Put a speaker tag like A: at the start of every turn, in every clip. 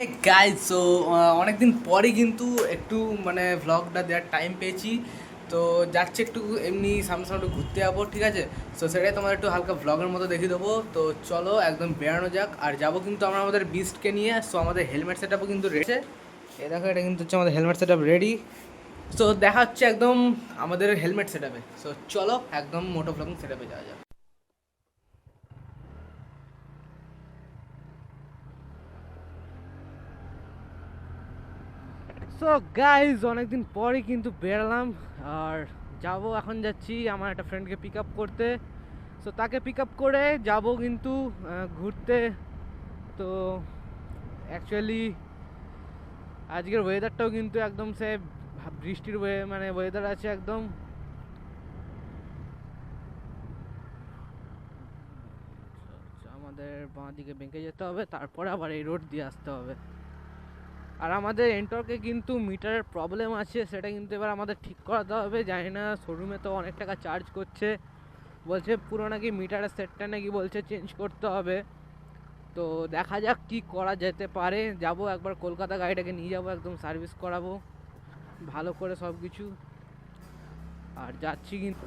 A: Guys so অনেকদিন পরে কিন্তু একটু মানে ভ্লগটা দেওয়ার টাইম পেয়েছি। তো যাচ্ছে একটু এমনি সামনে সামনে ঘুরতে যাবো, ঠিক আছে। সো সেটাই তোমার একটু হালকা ভ্লগের মতো দেখিয়ে দেবো। তো চলো একদম বেড়ানো যাক। আর যাবো কিন্তু আমরা আমাদের বিস্টকে নিয়ে। সো আমাদের হেলমেট সেট আপও কিন্তু রেডি। এ দেখো, এটা কিন্তু হচ্ছে আমাদের helmet set up ready. So দেখা হচ্ছে একদম আমাদের হেলমেট সেট আপে। সো চলো একদম মোটো ভ্লগিং সেট আপে যাওয়া যাক। সো গাইজ অনেকদিন পরই কিন্তু বেরালাম। আর এখন যাচ্ছি আমার একটা ফ্রেন্ডকে পিক আপ করতে। সো তাকে পিক আপ করে যাব কিন্তু ঘুরতে। তো অ্যাকচুয়ালি আজকের ওয়েদারটাও কিন্তু একদম সে বৃষ্টির মানে ওয়েদার আছে একদম। আমাদের বাঁ দিকে বেঁকে যেতে হবে, তারপরে আবার এই রোড দিয়ে আসতে হবে। আর আমাদের এন্টর্কে কিন্তু মিটারের প্রবলেম আছে, সেটা কিন্তু এবার আমাদের ঠিক করাতে হবে। জানি না, শোরুমে তো অনেক টাকা চার্জ করছে, বলছে পুরো নাকি মিটারের সেটটা নাকি বলছে চেঞ্জ করতে হবে। তো দেখা যাক কি করা যেতে পারে। যাব একবার কলকাতা গাড়িটাকে নিয়ে যাব, একদম সার্ভিস করাবো ভালো করে সব কিছু। আর যাচ্ছি কিন্তু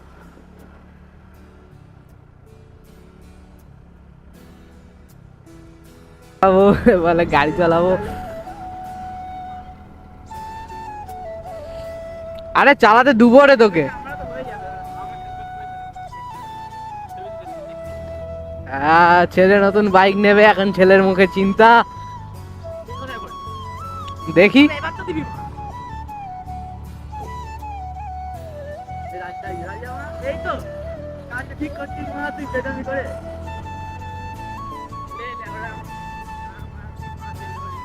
A: বলে গাড়ি চালাবো। আরে চালাতে দুবো রে তোকে। ছেলে নতুন বাইক নেবে, এখন ছেলের মুখে চিন্তা। দেখি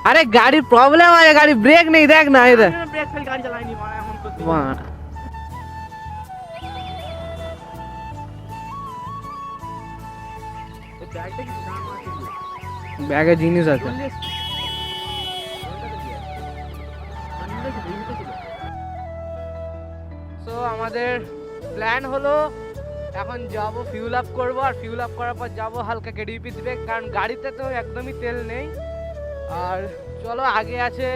A: আরে গাড়ির প্রবলেম আছে, গাড়ি ব্রেক নেই, দেখ না এদের। ব্যাগে জিনিস আছে। সো আমাদের প্ল্যান হলো এখন যাব ফিউল আপ করবো, আর ফিউল আপ করার পর যাবো হালকা কেডিপি দিবে, কারণ গাড়িতে তো একদমই তেল নেই। আর চলো, আগে আছে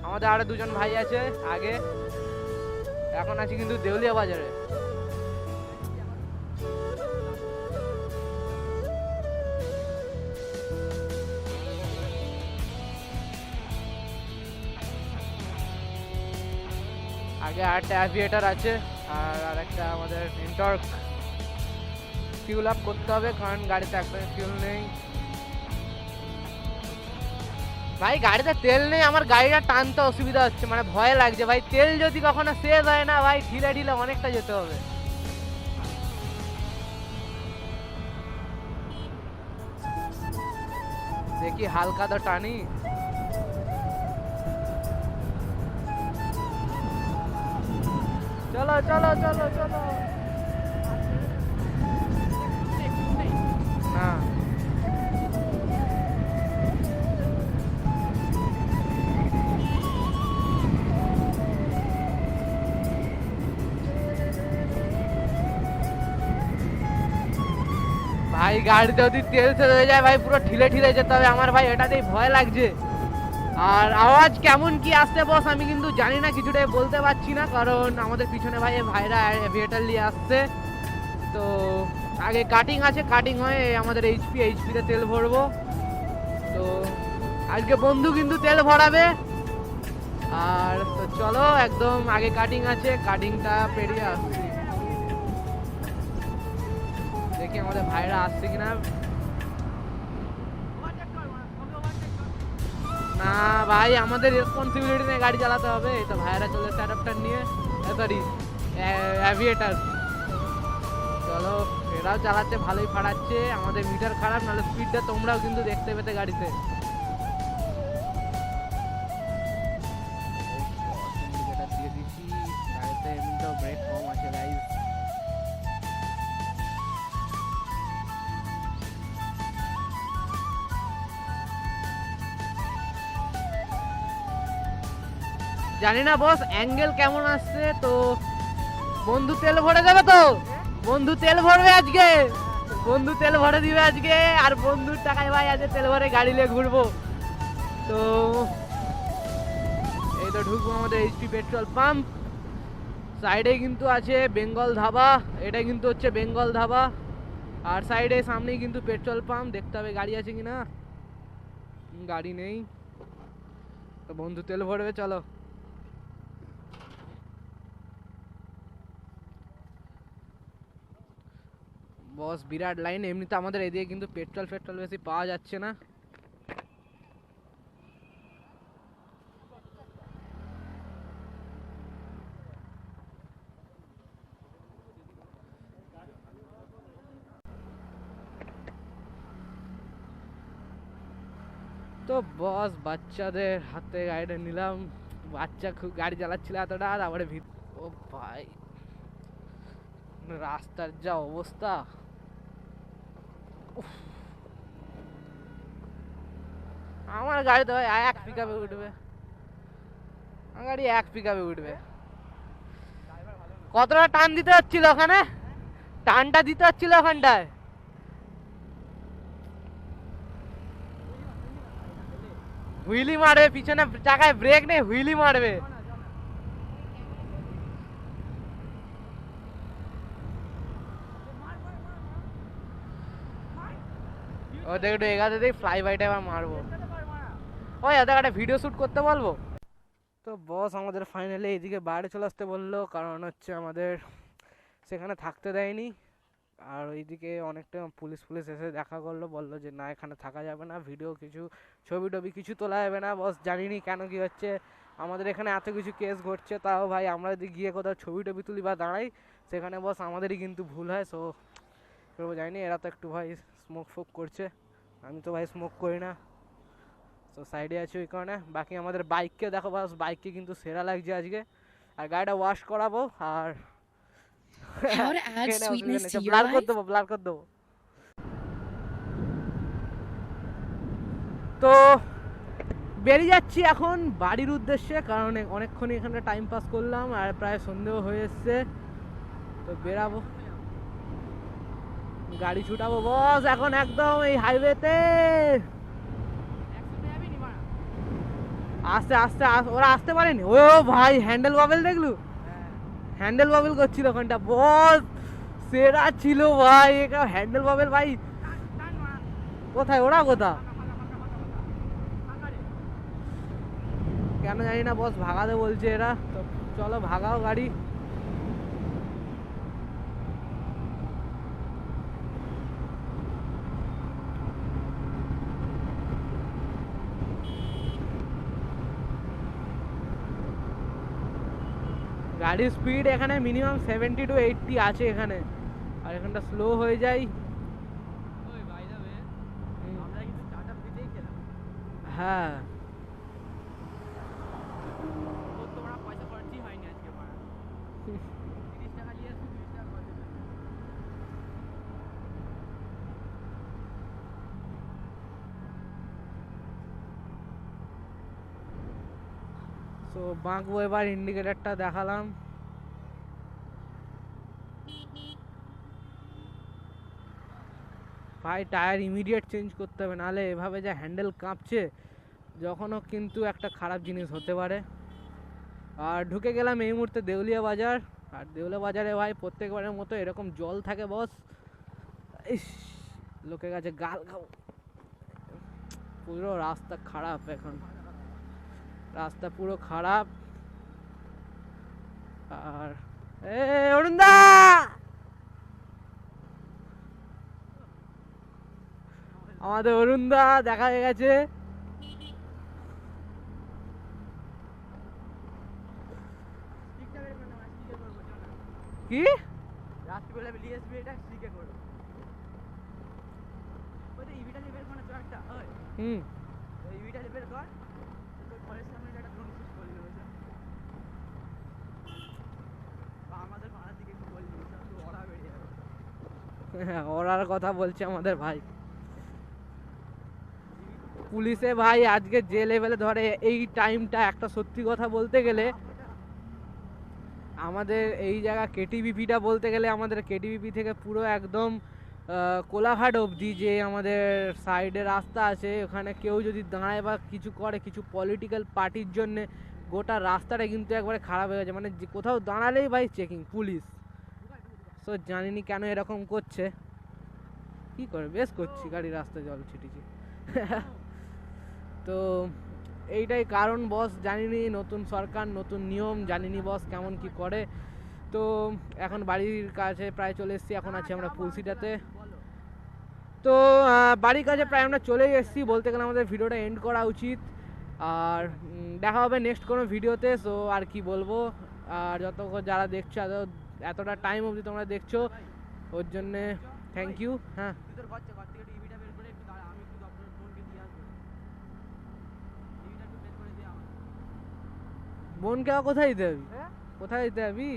A: আমাদের আরো দুজন ভাই আছে আগে। এখন আছি কিন্তু দেউলিয়া বাজারে। আগে আরেকটা অ্যাভিয়েটার আছে, আর আরেকটা আমাদের এন্টর্ক। ফিউল আপ করতে হবে, কারণ গাড়িতে একদমই ফিউল নেই। ভাই গাড়িতে তেল নেই, আমার গাড়িটা টানতে অসুবিধা হচ্ছে, মানে ভয় লাগছে ভাই। তেল যদি কখনো শেষ হয় না ভাই, ঢিলে ঢিলে অনেকটা যেতে হবে। দেখি হালকা তো টানি। চলো চলো চলো চলো। না ভাই, গাড়িতে যদি তেল শেষ হয়ে যায় ভাই, পুরো ঢিলে ঢিলে যেতে হবে আমার ভাই, এটাতেই ভয় লাগছে। আর আওয়াজ কেমন কি আসছে বস আমি কিন্তু জানি না, কিছুটাই বলতে পারছি না, কারণ আমাদের পিছনে ভাইরা এভিয়েটার নিয়ে আসছে। তো আগে কাটিং আছে, কাটিং হয়ে আমাদের এইচপিতে তেল ভরবো। তো আজকে বন্ধু কিন্তু তেল ভরাবে। আর তো চলো, একদম আগে কাটিং আছে, কাটিংটা পেরিয়ে আসছি। দেখি আমাদের ভাইরা আসছে কিনা। না ভাই, আমাদের রেসপন্সিবিলিটি নিয়ে গাড়ি চালাতে হবে। এই তো ভাইরা চলে অ্যাডাপ্টার নিয়ে, সরি অ্যাভিয়েটার। চলো, এরাও চালাচ্ছে, ভালোই ফাড়াচ্ছে। আমাদের মিটার খারাপ, নাহলে স্পিডটা তোমরাও কিন্তু দেখতে পেতে গাড়িতে। দিয়ে দিচ্ছি গাড়িতে, এমনিতেও ব্রেক কম আছে গাইজ। জানি না বস অ্যাঙ্গেল কেমন আসছে। তো বন্ধু তেল ভরে দেবে তো, বন্ধু তেল ভরবে আজকে, বন্ধু তেল ভরে দিবে আজকে। আর বন্ধুর টাকায় ভাই আজকে তেল ভরে গাড়ি নিয়ে ঘুরবো। তো তো ঢুকবো আমাদের এইচপি পেট্রোল পাম্প। সাইডে কিন্তু আছে বেঙ্গল ধাবা, এটা কিন্তু হচ্ছে বেঙ্গল ধাবা। আর সাইডে সামনেই কিন্তু পেট্রোল পাম্প, দেখতে হবে গাড়ি আছে কিনা। গাড়ি নেই, তো বন্ধু তেল ভরবে, চলো। বস বিরাট লাইন, এমনিতে আমাদের এদিকে কিন্তু পেট্রোল বেশি পাওয়া যাচ্ছে না। তো বস বাচ্চাদের হাতে গাড়িটা নিলাম, বাচ্চা খুব গাড়ি চালাচ্ছিল এতটা, তারপরে ও ভাই রাস্তার যা অবস্থা, আমার গাড়ি তো ভাই এক পিকআপে উঠবে, আমার গাড়ি এক পিকআপে উঠবে। কতটা টান দিতে হচ্ছিল ওখানে, টানটা দিতে হচ্ছিল ওখানটায়। হুইলি মারবে, পিছনে চাকায় ব্রেক নেই, হুইলি মারবে। ও দেখ একটু এগাতে দেখ, ফ্লাই বাইটা এবার মারবো। ওই ওদের একটা ভিডিও শুট করতে বলবো। তো বস আমাদের ফাইনালি এইদিকে বাইরে চলে আসতে বললো, কারণ হচ্ছে আমাদের সেখানে থাকতে দেয়নি। আর ওইদিকে অনেকটা পুলিশ এসে দেখা করলো, বললো যে না এখানে থাকা যাবে না, ভিডিও কিছু ছবি টবি কিছু তোলা যাবে না। বস জানিনি কেন কি হচ্ছে, আমাদের এখানে এত কিছু কেস ঘটছে, তাও ভাই আমরা যদি গিয়ে কোথাও ছবি টবি তুলি বা দাঁড়াই, সেখানে বস আমাদেরই কিন্তু ভুল হয়। সো করবো জানি, এরা তো একটু ভাই স্মোক ফোক করছে, আমি তো ভাই স্মোক করি না। তো সাইডে আছে ওই কারণে। বাকি আমাদের বাইককে দেখো বস, বাইককে কিন্তু সেরা লাগছে আজকে। আর গাড়িটা ওয়াশ করাবো, আর
B: How to add sweetness to your
A: blur
B: life?
A: করে দেবো। তো বেরিয়ে যাচ্ছি এখন বাড়ির উদ্দেশ্যে, কারণ অনেকক্ষণ এখানে টাইম পাস করলাম আর প্রায় সন্দেহ হয়ে এসছে। তো বেরাবো, গাড়ি ছুটাবো বস এখন একদম এই হাইওয়েতে। আস্তে আস্তে ওরা আসতে পারেনি। ও ভাই হ্যান্ডেল বাবেল দেখলু, হ্যান্ডেল বাবেল করছিল ওখানটা, বস সেরা ছিল ভাই। হ্যান্ডেল বাবেল ভাই কোথায়, ওরা কোথা কেন জানি না বস, ভাগাতে বলছে এরা। তো চলো ভাগাও গাড়ি। গাড়ির স্পিড এখানে মিনিমাম 70 to 80 আছে এখানে, আর এখানটা স্লো হয়ে যায়। হ্যাঁ তো বাঁকবো এবার, ইন্ডিকেটারটা দেখালাম। ভাই টায়ার ইমিডিয়েট চেঞ্জ করতে হবে, নাহলে এভাবে যে হ্যান্ডেল কাঁপছে যখনও কিন্তু একটা খারাপ জিনিস হতে পারে। আর ঢুকে গেলাম এই মুহূর্তে দেউলিয়া বাজার। আর দেউলিয়া বাজারে ভাই প্রত্যেকবারের মতো এরকম জল থাকে বস, ইস লোকের কাছে গাল খাও। পুরো রাস্তা খারাপ, এখন রাস্তা পুরো খারাপ। আর অরুণদা আমাদের অরুণদা দেখা গেছে। কি রাত্রিবেলা বেরিয়ে আসবে, এটা স্টিকে করো। ওই তো ইভিটা বের করে তো একটা, ওই ইভিটা বের কর, তো ঘরের সামনে একটা ড্রোন শুট করলি ওইটা। আমাদের পাড়ার দিকে একটু বললি, তো ওরা বেরিয়ে যাবে। হ্যাঁ ওরার কথা বলছে আমাদের ভাই। পুলিশে ভাই আজকে যে লেভেলে ধরে এই টাইমটা, একটা সত্যি কথা বলতে গেলে আমাদের এই জায়গা কেটিবিপিটা বলতে গেলে আমাদের কেটিবিপি থেকে পুরো একদম কোলাঘাট অবধি যে আমাদের সাইডে রাস্তা আছে, ওখানে কেউ যদি দাঁড়ায় বা কিছু করে, কিছু পলিটিক্যাল পার্টির জন্যে গোটা রাস্তাটা কিন্তু একবারে খারাপ হয়ে গেছে, মানে যে কোথাও দাঁড়ালেই ভাই চেকিং পুলিশ। সো জানিনি কেন এরকম করছে, কি করে বেশ করছি গাড়ি রাস্তায় জল ছিটিছি। তো এইটাই কারণ বস, জানিনি নতুন সরকার নতুন নিয়ম, জানিনি বস কেমন কি করে। তো এখন বাড়ির কাছে প্রায় চলে এসেছি, এখন আছি আমরা পুলসিটাতে। তো বাড়ির কাছে প্রায় আমরা চলেই এসেছি, বলতে গেলে আমাদের ভিডিওটা এন্ড করা উচিত। আর দেখা হবে নেক্সট কোনো ভিডিওতে। সো আর কি বলবো, আর যতক্ষণ যারা দেখছো এতটা টাইম অবধি তোমরা দেখছো ওর জন্যে থ্যাংক ইউ। হ্যাঁ বোনকে কোথায় দিতে হবে, কোথায় দিতে হবে?